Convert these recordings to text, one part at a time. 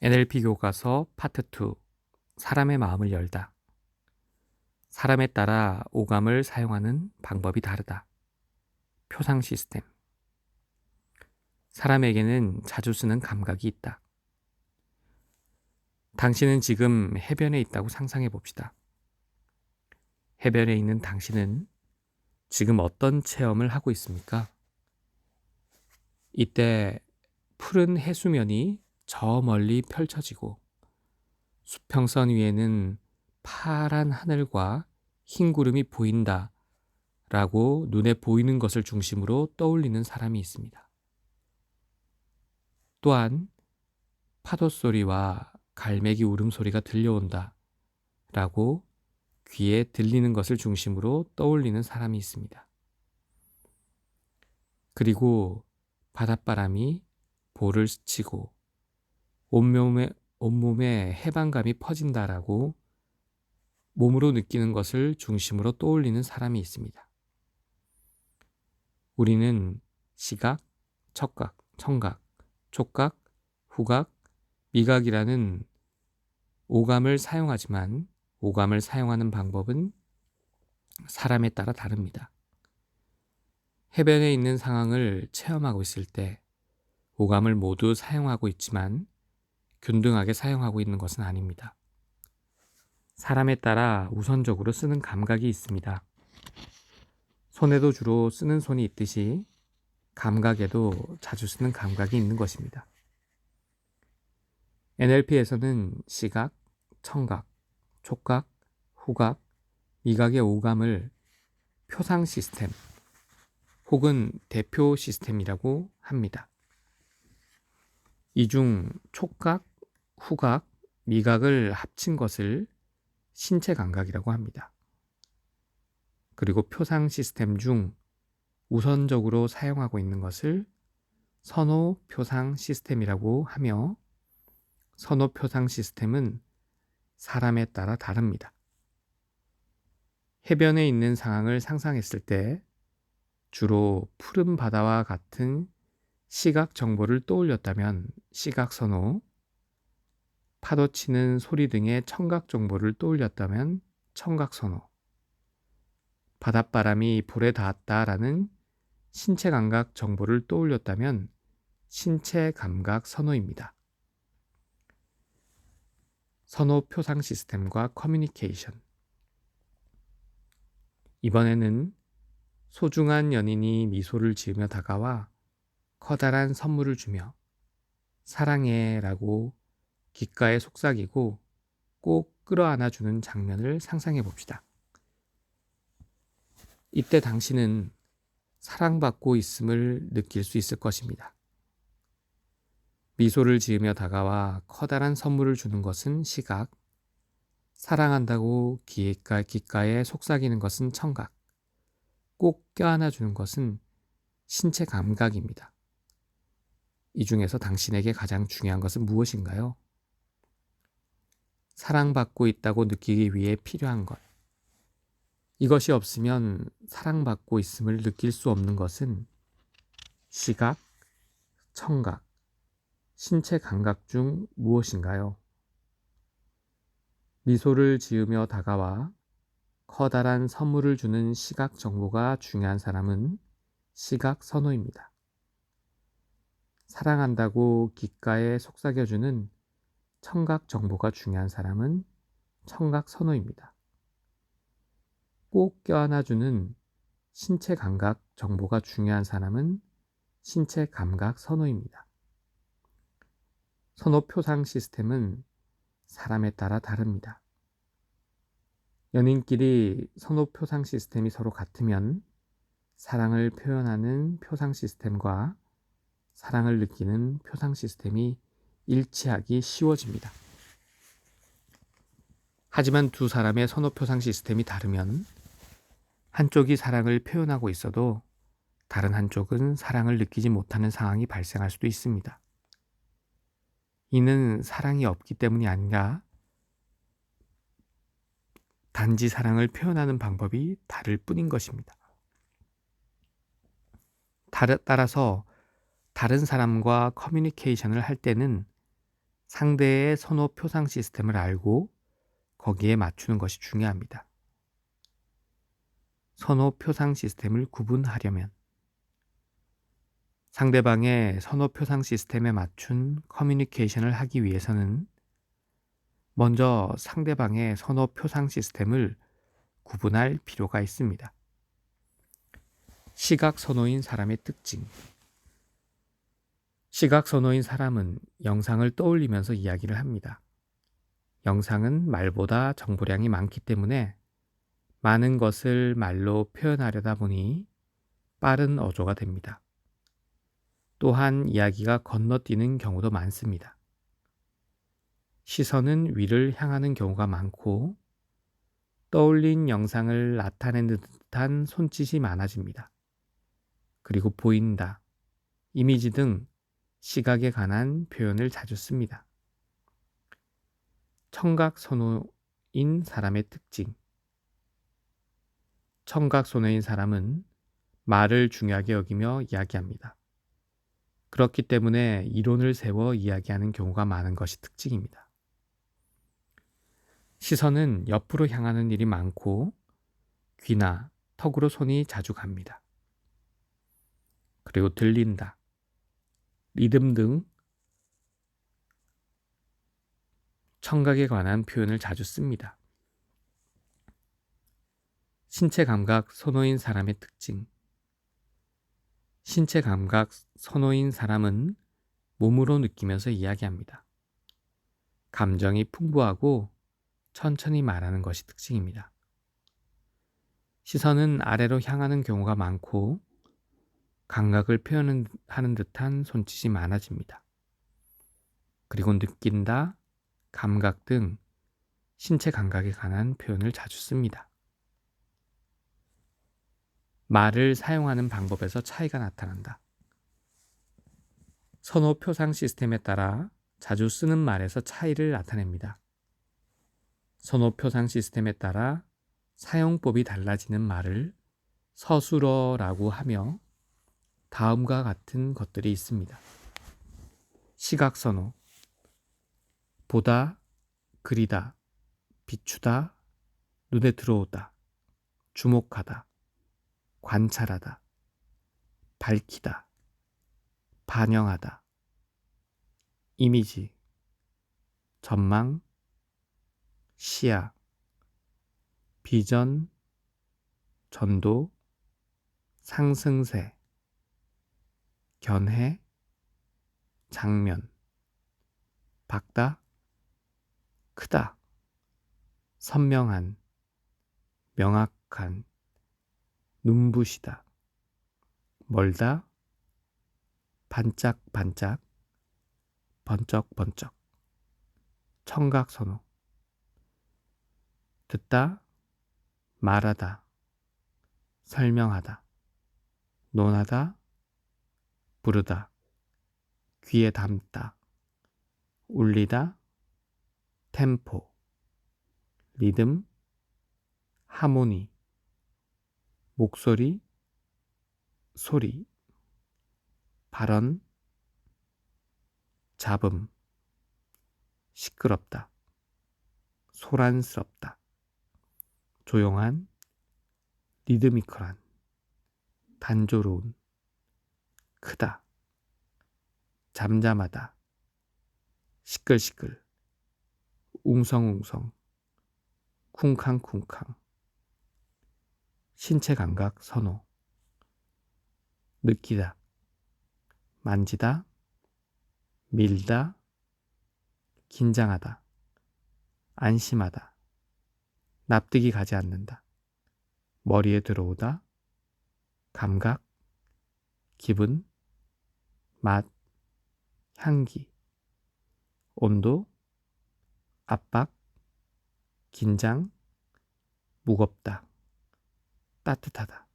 NLP 교과서 파트 2 사람의 마음을 열다. 사람에 따라 오감을 사용하는 방법이 다르다. 표상 시스템. 사람에게는 자주 쓰는 감각이 있다. 당신은 지금 해변에 있다고 상상해 봅시다. 해변에 있는 당신은 지금 어떤 체험을 하고 있습니까? 이때 푸른 해수면이 저 멀리 펼쳐지고 수평선 위에는 파란 하늘과 흰 구름이 보인다 라고 눈에 보이는 것을 중심으로 떠올리는 사람이 있습니다. 또한 파도 소리와 갈매기 울음소리가 들려온다 라고 귀에 들리는 것을 중심으로 떠올리는 사람이 있습니다. 그리고 바닷바람이 볼을 스치고 온몸에 해방감이 퍼진다라고 몸으로 느끼는 것을 중심으로 떠올리는 사람이 있습니다. 우리는 시각, 촉각, 청각, 촉각, 후각, 미각이라는 오감을 사용하지만 오감을 사용하는 방법은 사람에 따라 다릅니다. 해변에 있는 상황을 체험하고 있을 때 오감을 모두 사용하고 있지만 균등하게 사용하고 있는 것은 아닙니다. 사람에 따라 우선적으로 쓰는 감각이 있습니다. 손에도 주로 쓰는 손이 있듯이 감각에도 자주 쓰는 감각이 있는 것입니다. NLP에서는 시각, 청각, 촉각, 후각, 미각의 오감을 표상 시스템 혹은 대표 시스템이라고 합니다. 이 중 촉각, 후각, 미각을 합친 것을 신체 감각이라고 합니다. 그리고 표상 시스템 중 우선적으로 사용하고 있는 것을 선호 표상 시스템이라고 하며 선호 표상 시스템은 사람에 따라 다릅니다. 해변에 있는 상황을 상상했을 때 주로 푸른 바다와 같은 시각 정보를 떠올렸다면 시각 선호, 파도 치는 소리 등의 청각 정보를 떠올렸다면 청각 선호, 바닷바람이 볼에 닿았다라는 신체 감각 정보를 떠올렸다면 신체 감각 선호입니다. 선호 표상 시스템과 커뮤니케이션. 이번에는 소중한 연인이 미소를 지으며 다가와 커다란 선물을 주며 사랑해 라고 귓가에 속삭이고 꼭 끌어안아주는 장면을 상상해 봅시다. 이때 당신은 사랑받고 있음을 느낄 수 있을 것입니다. 미소를 지으며 다가와 커다란 선물을 주는 것은 시각, 사랑한다고 귓가에 속삭이는 것은 청각, 꼭 껴안아주는 것은 신체 감각입니다. 이 중에서 당신에게 가장 중요한 것은 무엇인가요? 사랑받고 있다고 느끼기 위해 필요한 것. 이것이 없으면 사랑받고 있음을 느낄 수 없는 것은 시각, 청각, 신체 감각 중 무엇인가요? 미소를 지으며 다가와 커다란 선물을 주는 시각 정보가 중요한 사람은 시각 선호입니다. 사랑한다고 귓가에 속삭여주는 청각 정보가 중요한 사람은 청각 선호입니다. 꼭 껴안아주는 신체 감각 정보가 중요한 사람은 신체 감각 선호입니다. 선호 표상 시스템은 사람에 따라 다릅니다. 연인끼리 선호 표상 시스템이 서로 같으면 사랑을 표현하는 표상 시스템과 사랑을 느끼는 표상 시스템이 일치하기 쉬워집니다. 하지만 두 사람의 선호 표상 시스템이 다르면 한쪽이 사랑을 표현하고 있어도 다른 한쪽은 사랑을 느끼지 못하는 상황이 발생할 수도 있습니다. 이는 사랑이 없기 때문이 아니라 단지 사랑을 표현하는 방법이 다를 뿐인 것입니다. 따라서 다른 사람과 커뮤니케이션을 할 때는 상대의 선호 표상 시스템을 알고 거기에 맞추는 것이 중요합니다. 선호 표상 시스템을 구분하려면 상대방의 선호 표상 시스템에 맞춘 커뮤니케이션을 하기 위해서는 먼저 상대방의 선호 표상 시스템을 구분할 필요가 있습니다. 시각 선호인 사람의 특징. 시각 선호인 사람은 영상을 떠올리면서 이야기를 합니다. 영상은 말보다 정보량이 많기 때문에 많은 것을 말로 표현하려다 보니 빠른 어조가 됩니다. 또한 이야기가 건너뛰는 경우도 많습니다. 시선은 위를 향하는 경우가 많고 떠올린 영상을 나타내는 듯한 손짓이 많아집니다. 그리고 보인다, 이미지 등 시각에 관한 표현을 자주 씁니다. 청각 선호인 사람의 특징. 청각 선호인 사람은 말을 중요하게 여기며 이야기합니다. 그렇기 때문에 이론을 세워 이야기하는 경우가 많은 것이 특징입니다. 시선은 옆으로 향하는 일이 많고 귀나 턱으로 손이 자주 갑니다. 그리고 들린다, 리듬 등 청각에 관한 표현을 자주 씁니다. 신체 감각 선호인 사람의 특징. 신체 감각 선호인 사람은 몸으로 느끼면서 이야기합니다. 감정이 풍부하고 천천히 말하는 것이 특징입니다. 시선은 아래로 향하는 경우가 많고 감각을 표현하는 듯한 손짓이 많아집니다. 그리고 느낀다, 감각 등 신체 감각에 관한 표현을 자주 씁니다. 말을 사용하는 방법에서 차이가 나타난다. 선호 표상 시스템에 따라 자주 쓰는 말에서 차이를 나타냅니다. 선호 표상 시스템에 따라 사용법이 달라지는 말을 서술어라고 하며 다음과 같은 것들이 있습니다. 시각 선호, 보다, 그리다, 비추다, 눈에 들어오다, 주목하다, 관찰하다, 밝히다, 반영하다, 이미지, 전망, 시야, 비전, 전도, 상승세, 견해, 장면, 밝다, 크다, 선명한, 명확한, 눈부시다, 멀다, 반짝반짝, 번쩍번쩍, 청각선호, 듣다, 말하다, 설명하다, 논하다, 부르다, 귀에 담다, 울리다, 템포, 리듬, 하모니, 목소리, 소리, 발언, 잡음, 시끄럽다, 소란스럽다, 조용한, 리드미컬한, 단조로운, 크다, 잠잠하다, 시끌시끌, 웅성웅성, 쿵쾅쿵쾅. 신체 감각 선호. 느끼다, 만지다, 밀다, 긴장하다, 안심하다, 납득이 가지 않는다, 머리에 들어오다, 감각, 기분, 맛, 향기, 온도, 압박, 긴장, 무겁다, 따뜻하다,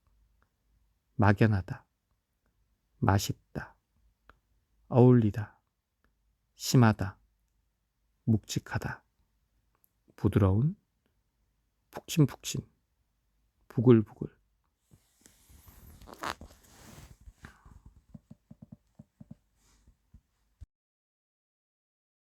막연하다, 맛있다, 어울리다, 심하다, 묵직하다, 부드러운, 푹신푹신, 부글부글,